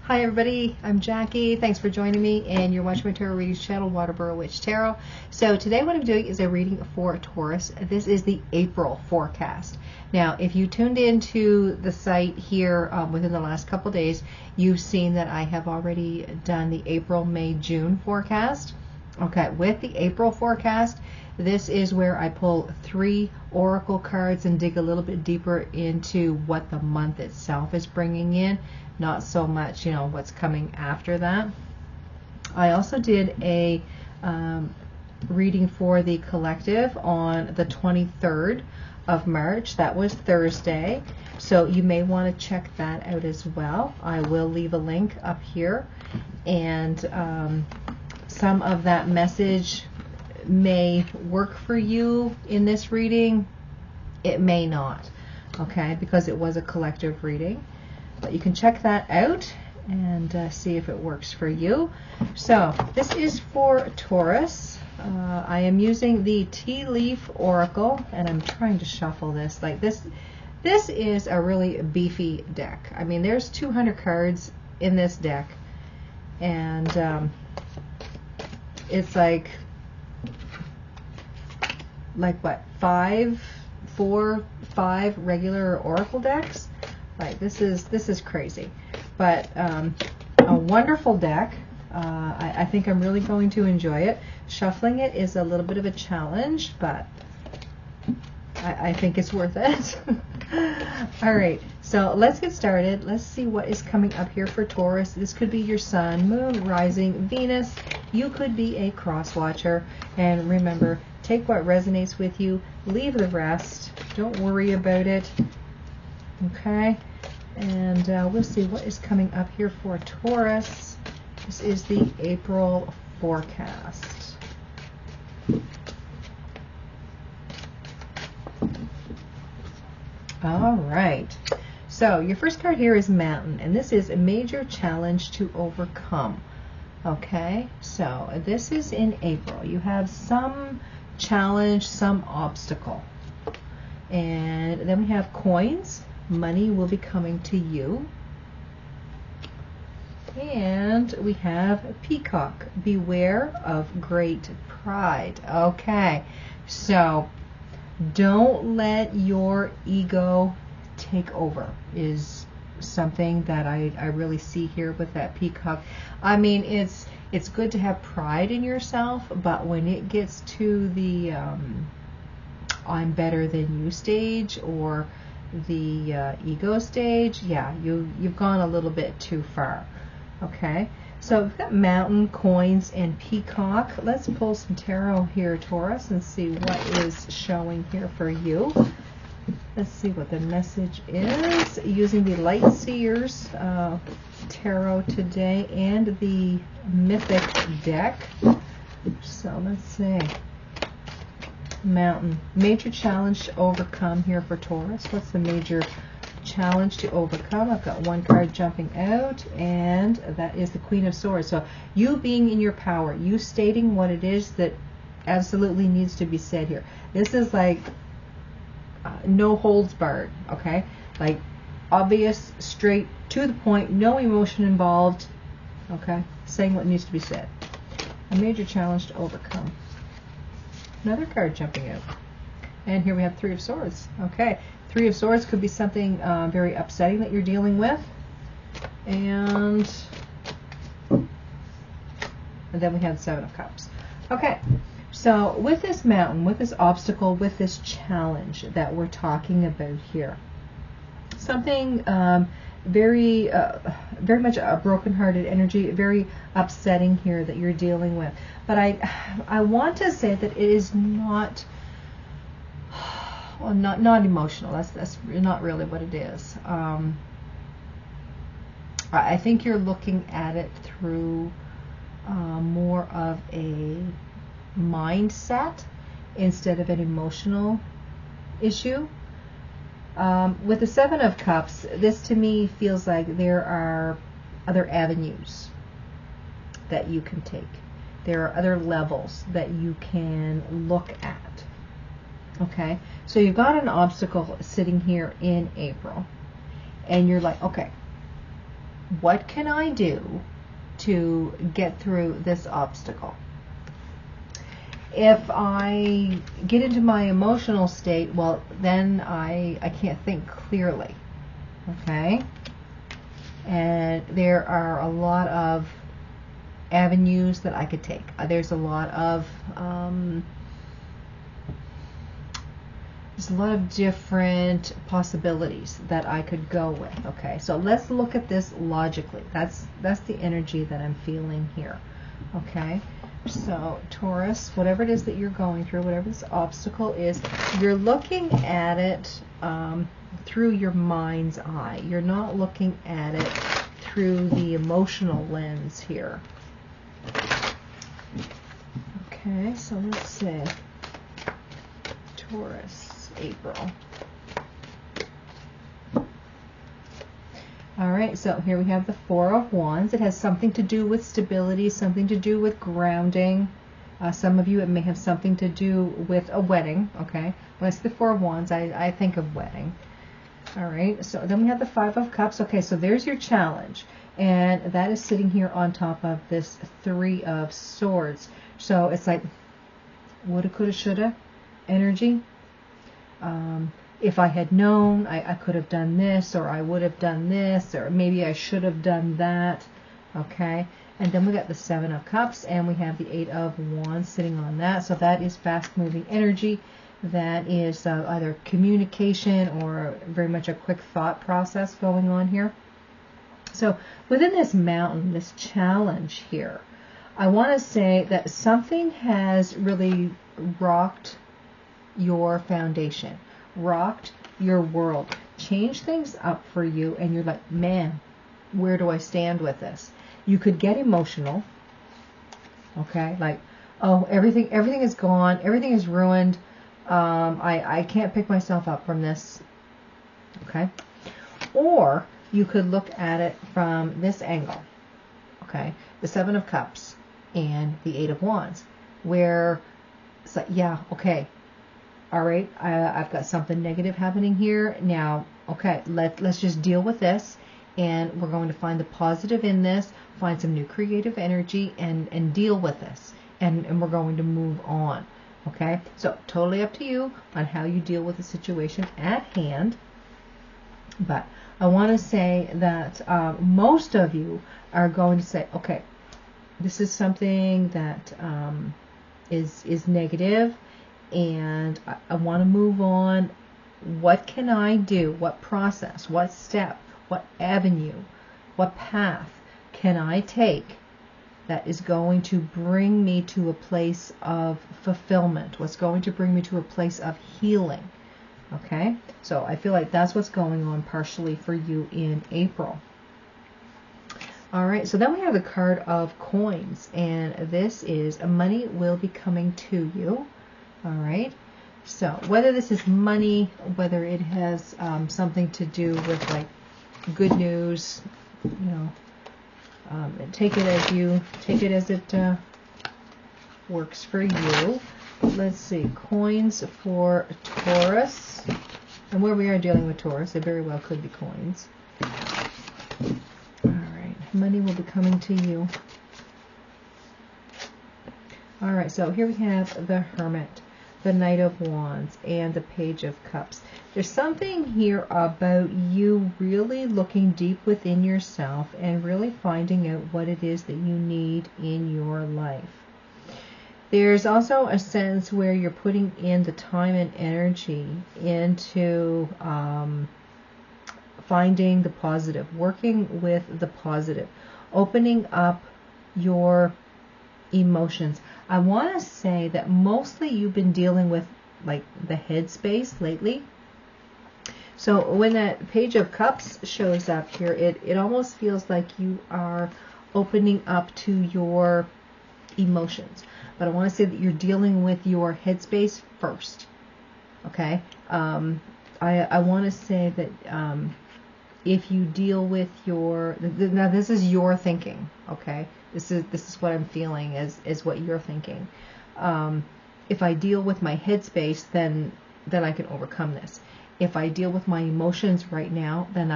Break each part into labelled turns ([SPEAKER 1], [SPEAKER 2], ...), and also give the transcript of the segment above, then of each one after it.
[SPEAKER 1] Hi everybody, I'm Jackie. Thanks for joining me, and you're watching my tarot readings channel, Waterboro Witch Tarot. So today what I'm doing is a reading for Taurus. This is the April forecast. Now, if you tuned into the site here within the last couple days, you've seen that I have already done the April, May, June forecast. Okay, with the April forecast, this is where I pull 3 oracle cards and dig a little bit deeper into what the month itself is bringing in, not so much, what's coming after that. I also did a reading for the collective on the 23rd of March. That was Thursday, so you may want to check that out as well. I will leave a link up here, and some of that message may work for you in this reading. It may not, okay, because it was a collective reading. But you can check that out and see if it works for you. So this is for Taurus. I am using the Tea Leaf Oracle, and I'm trying to shuffle this. Like this is a really beefy deck. I mean, there's 200 cards in this deck, and it's like what, 4, 5 regular oracle decks. Like this is crazy, but a wonderful deck. I think I'm really going to enjoy it. Shuffling it is a little bit of a challenge, but I think it's worth it. All right, so let's get started. Let's see what is coming up here for Taurus. This could be your sun, moon, rising, Venus. You could be a cross watcher, and remember, take what resonates with you, leave the rest. Don't worry about it. Okay, and we'll see what is coming up here for Taurus. This is the April forecast. All right, so your first card here is Mountain, and this is a major challenge to overcome. Okay, so this is in April. You have some challenge, some obstacle. And then we have Coins. Money will be coming to you. And we have Peacock. Beware of great pride. Okay, so don't let your ego take over is something that I really see here with that Peacock. I mean, it's good to have pride in yourself, but when it gets to the I'm better than you stage, or the ego stage, yeah, you've gone a little bit too far. Okay, so we've got Mountain, Coins, and Peacock. Let's pull some tarot here, Taurus, and see what is showing here for you. Let's see what the message is using the Light Seers tarot today and the Mythic deck. So let's see. Mountain, major challenge to overcome here for Taurus. What's the major challenge to overcome? I've got one card jumping out, and that is the Queen of Swords. So you being in your power, you stating what it is that absolutely needs to be said here. This is like no holds barred, okay? Like obvious, straight to the point, no emotion involved, okay? Saying what needs to be said. A major challenge to overcome. Another card jumping out. And here we have 3 of Swords. Okay, 3 of Swords could be something very upsetting that you're dealing with. And then we have 7 of Cups. Okay, so with this mountain, with this obstacle, with this challenge that we're talking about here, something very much a broken-hearted energy, very upsetting here that you're dealing with. But I want to say that it is not, well, not emotional. That's not really what it is. I think you're looking at it through more of a mindset instead of an emotional issue. With the 7 of Cups, this to me feels like there are other avenues that you can take. There are other levels that you can look at. Okay, so you've got an obstacle sitting here in April, and you're like, okay, What can I do to get through this obstacle? If I get into my emotional state, well, then I can't think clearly. Okay? And there are a lot of avenues that I could take. There's a lot of different possibilities that I could go with. Okay, so let's look at this logically. That's the energy that I'm feeling here. Okay, so Taurus, whatever it is that you're going through, whatever this obstacle is, you're looking at it through your mind's eye. You're not looking at it through the emotional lens here. Okay, so let's see. Taurus, April. All right, so here we have the Four of Wands. It has something to do with stability, something to do with grounding. Some of you, it may have something to do with a wedding, okay? When I see the Four of Wands, I think of wedding. All right, so then we have the Five of Cups. Okay, so there's your challenge. And that is sitting here on top of this Three of Swords. So it's like woulda, coulda, shoulda energy. If I had known, I could have done this, or I would have done this, or maybe I should have done that. Okay, and then we got the Seven of Cups, and we have the Eight of Wands sitting on that. So that is fast-moving energy. That is either communication or very much a quick thought process going on here. So within this mountain, this challenge here, I want to say that something has really rocked your foundation, rocked your world, changed things up for you, and you're like, man, where do I stand with this? You could get emotional, okay, like, oh, everything is gone, everything is ruined, I can't pick myself up from this, okay? Or you could look at it from this angle, okay, the Seven of Cups and the Eight of Wands, where it's like, yeah, okay, all right, I've got something negative happening here. Now, okay, let's just deal with this, and we're going to find the positive in this, find some new creative energy, and deal with this, and we're going to move on. Okay, so totally up to you on how you deal with the situation at hand. But I want to say that most of you are going to say, okay, this is something that is negative, and I want to move on. What can I do? What process? What step? What avenue? What path can I take that is going to bring me to a place of fulfillment? What's going to bring me to a place of healing? Okay, so I feel like that's what's going on partially for you in April. All right, so then we have the card of coins, and this is money will be coming to you. All right, so whether this is money, whether it has something to do with like good news, you know, take it as it works for you. Let's see, coins for Taurus, and where we are dealing with Taurus, it very well could be coins. All right, money will be coming to you. All right, so here we have the Hermit, the Knight of Wands, and the Page of Cups. There's something here about you really looking deep within yourself and really finding out what it is that you need in your life. There's also a sense where you're putting in the time and energy into finding the positive, working with the positive, opening up your emotions. I want to say that mostly you've been dealing with like the headspace lately. So when that Page of Cups shows up here, it almost feels like you are opening up to your emotions. But I want to say that you're dealing with your headspace first. Okay? I want to say that if you deal with your... Now this is your thinking. Okay? This is what I'm feeling is what you're thinking. If I deal with my headspace, then I can overcome this. If I deal with my emotions right now, then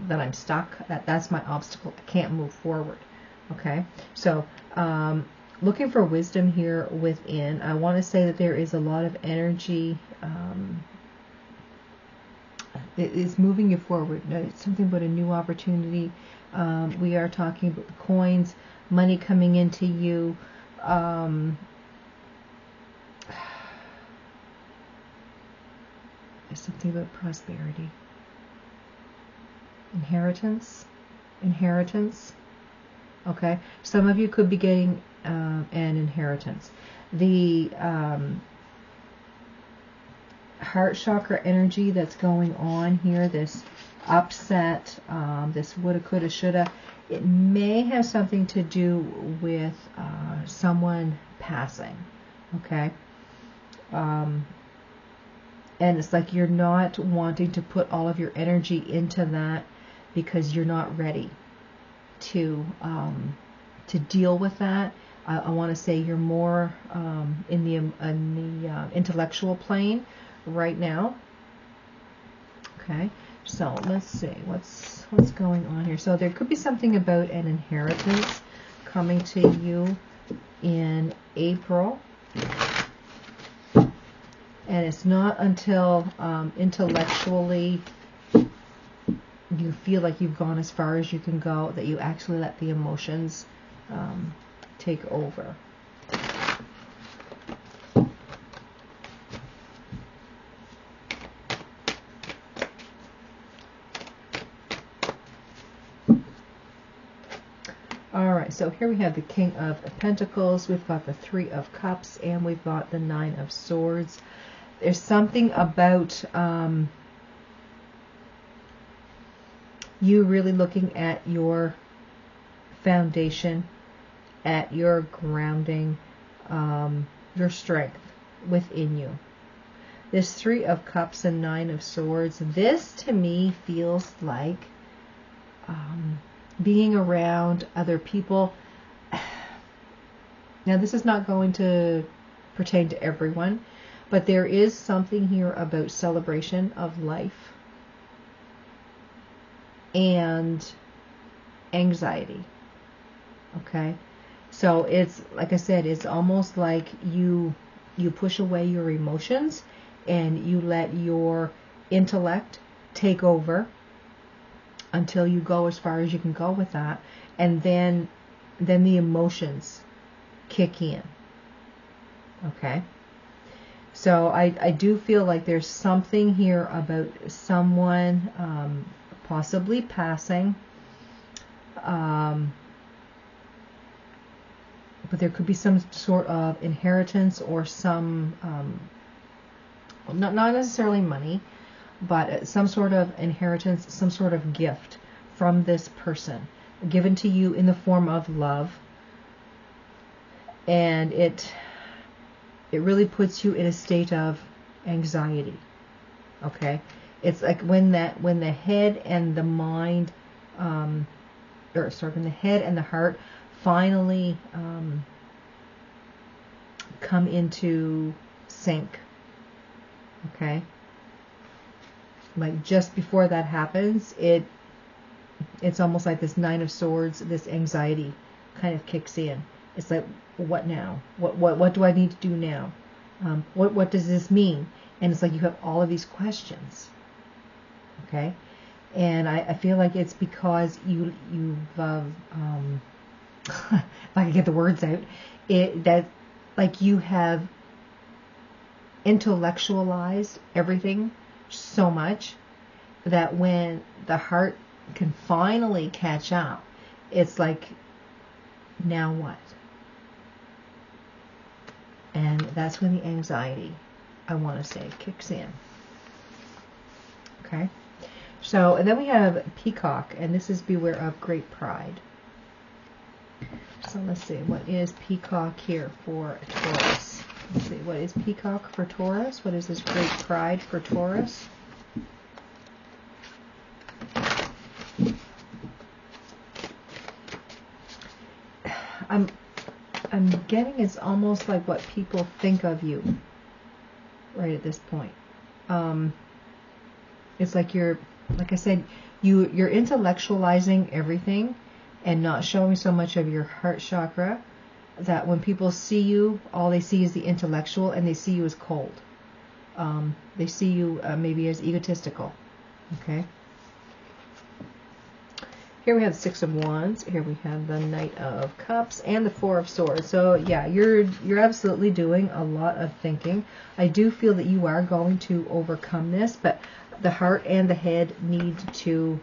[SPEAKER 1] that I'm stuck. That's my obstacle. I can't move forward. Okay, so looking for wisdom here within. I want to say that there is a lot of energy. It is moving you forward. It's something about a new opportunity. We are talking about the coins, money coming into you. There's something about prosperity. Inheritance. Okay, some of you could be getting an inheritance. The heart chakra energy that's going on here, this upset, this woulda, coulda, shoulda, it may have something to do with someone passing. Okay, and it's like you're not wanting to put all of your energy into that because you're not ready to deal with that. I want to say you're more in the intellectual plane right now. Okay, so let's see what's going on here. So there could be something about an inheritance coming to you in April, and it's not until intellectually you feel like you've gone as far as you can go that you actually let the emotions take over. Alright, so here we have the King of Pentacles, we've got the Three of Cups, and we've got the Nine of Swords. There's something about you really looking at your foundation, at your grounding, your strength within you. This Three of Cups and Nine of Swords, this to me feels like being around other people. Now this is not going to pertain to everyone, but there is something here about celebration of life and anxiety. Okay, so it's like I said, it's almost like you push away your emotions and you let your intellect take over until you go as far as you can go with that, and then the emotions kick in. Okay, so I do feel like there's something here about someone possibly passing, but there could be some sort of inheritance or some not necessarily money, but some sort of inheritance, some sort of gift from this person given to you in the form of love, and it really puts you in a state of anxiety. Okay, it's like when the head and the mind, when the head and the heart finally come into sync. Okay, like just before that happens, it's almost like this Nine of Swords, this anxiety kind of kicks in. It's like, what now? What do I need to do now? What does this mean? And it's like you have all of these questions. Okay, and I feel like it's because you've if I can get the words out, that like you have intellectualized everything so much that when the heart can finally catch up, it's like, now what? And that's when the anxiety, I want to say, kicks in. Okay, so and then we have Peacock, and this is Beware of Great Pride. So let's see, what is Peacock here for Taurus? Let's see, what is Peacock for Taurus? What is this Great Pride for Taurus? I'm getting it's almost like what people think of you right at this point. It's like you're, like I said, You're intellectualizing everything and not showing so much of your heart chakra, that when people see you, all they see is the intellectual, and they see you as cold. They see you maybe as egotistical. Okay. Here we have the Six of Wands. Here we have the Knight of Cups and the Four of Swords. So yeah, you're absolutely doing a lot of thinking. I do feel that you are going to overcome this, but the heart and the head need to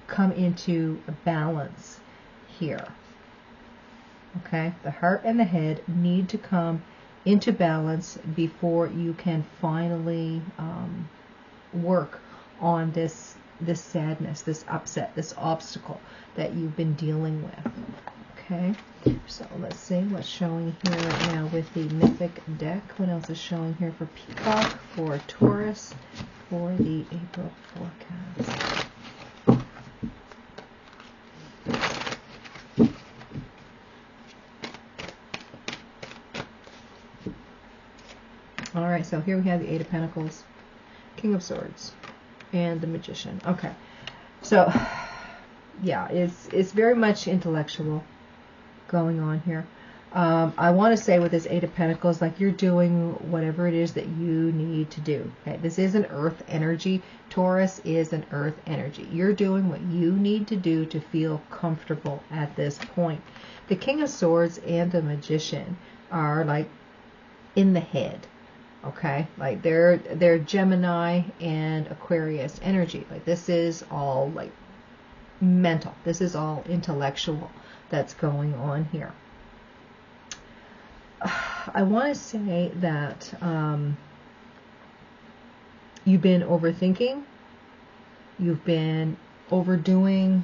[SPEAKER 1] come into a balance here. Okay, the heart and the head need to come into balance before you can finally work on this sadness, this upset, this obstacle that you've been dealing with. Okay, so let's see what's showing here right now with the Mythic deck. What else is showing here for Peacock, for Taurus, for the April forecast? All right, so here we have the Eight of Pentacles, King of Swords, and the Magician. Okay, so yeah, it's very much intellectual going on here. I want to say with this Eight of Pentacles, like you're doing whatever it is that you need to do. Okay, this is an earth energy. Taurus is an earth energy. You're doing what you need to do to feel comfortable at this point. The King of Swords and the Magician are like in the head. Okay, like they're Gemini and Aquarius energy. Like this is all like mental. This is all intellectual that's going on here. I want to say that you've been overthinking. You've been overdoing,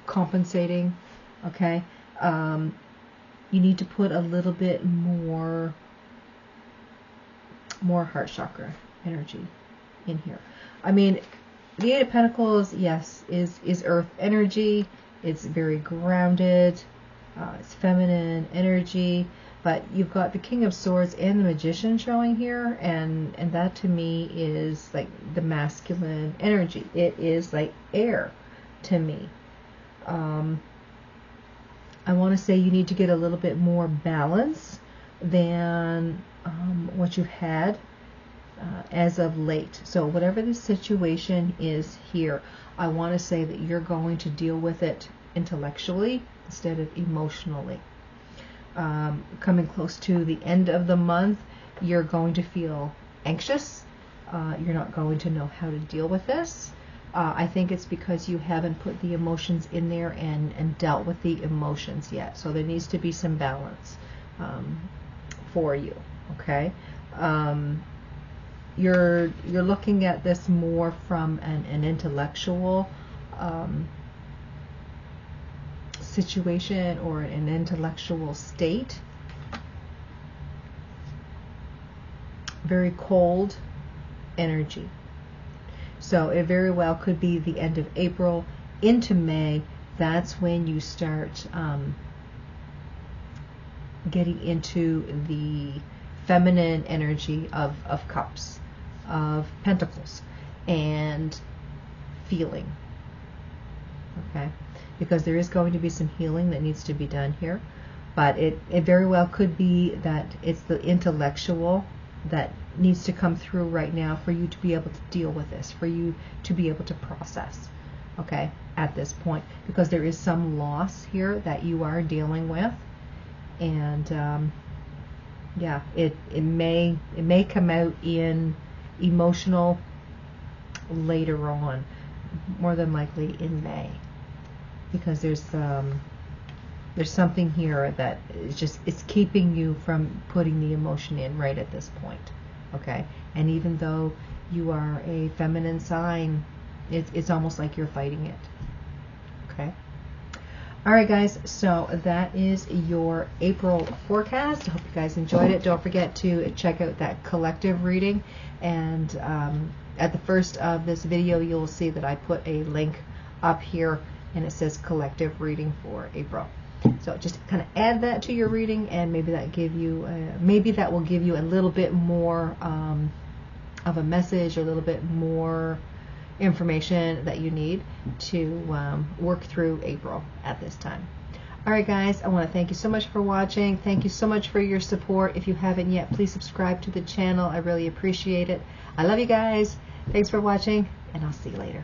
[SPEAKER 1] compensating. Okay, you need to put a little bit more heart chakra energy in here. I mean, the Eight of Pentacles, yes, is earth energy. It's very grounded. It's feminine energy. But you've got the King of Swords and the Magician showing here, and that to me is like the masculine energy. It is like air to me. I want to say you need to get a little bit more balance than what you've had as of late. So whatever the situation is here, I want to say that you're going to deal with it intellectually instead of emotionally. Coming close to the end of the month, you're going to feel anxious. You're not going to know how to deal with this. I think it's because you haven't put the emotions in there and dealt with the emotions yet. So there needs to be some balance for you. Okay, you're looking at this more from an intellectual situation or an intellectual state. Very cold energy. So it very well could be the end of April into May. That's when you start getting into the feminine energy of cups, of pentacles, and feeling. Okay, because there is going to be some healing that needs to be done here, but it very well could be that it's the intellectual that needs to come through right now for you to be able to deal with this, for you to be able to process, okay, at this point, because there is some loss here that you are dealing with, and yeah, it may come out in emotional later on, more than likely in May, because there's something here that is just, it's keeping you from putting the emotion in right at this point. Okay, and even though you are a feminine sign, it's almost like you're fighting it. Okay. All right, guys, so that is your April forecast. I hope you guys enjoyed it. Don't forget to check out that collective reading, and at the first of this video you'll see that I put a link up here and it says collective reading for April. So just kind of add that to your reading, and maybe that will give you a little bit more of a message, a little bit more information that you need to work through April at this time. Alright guys, I want to thank you so much for watching. Thank you so much for your support. If you haven't yet, please subscribe to the channel. I really appreciate it. I love you guys. Thanks for watching, and I'll see you later.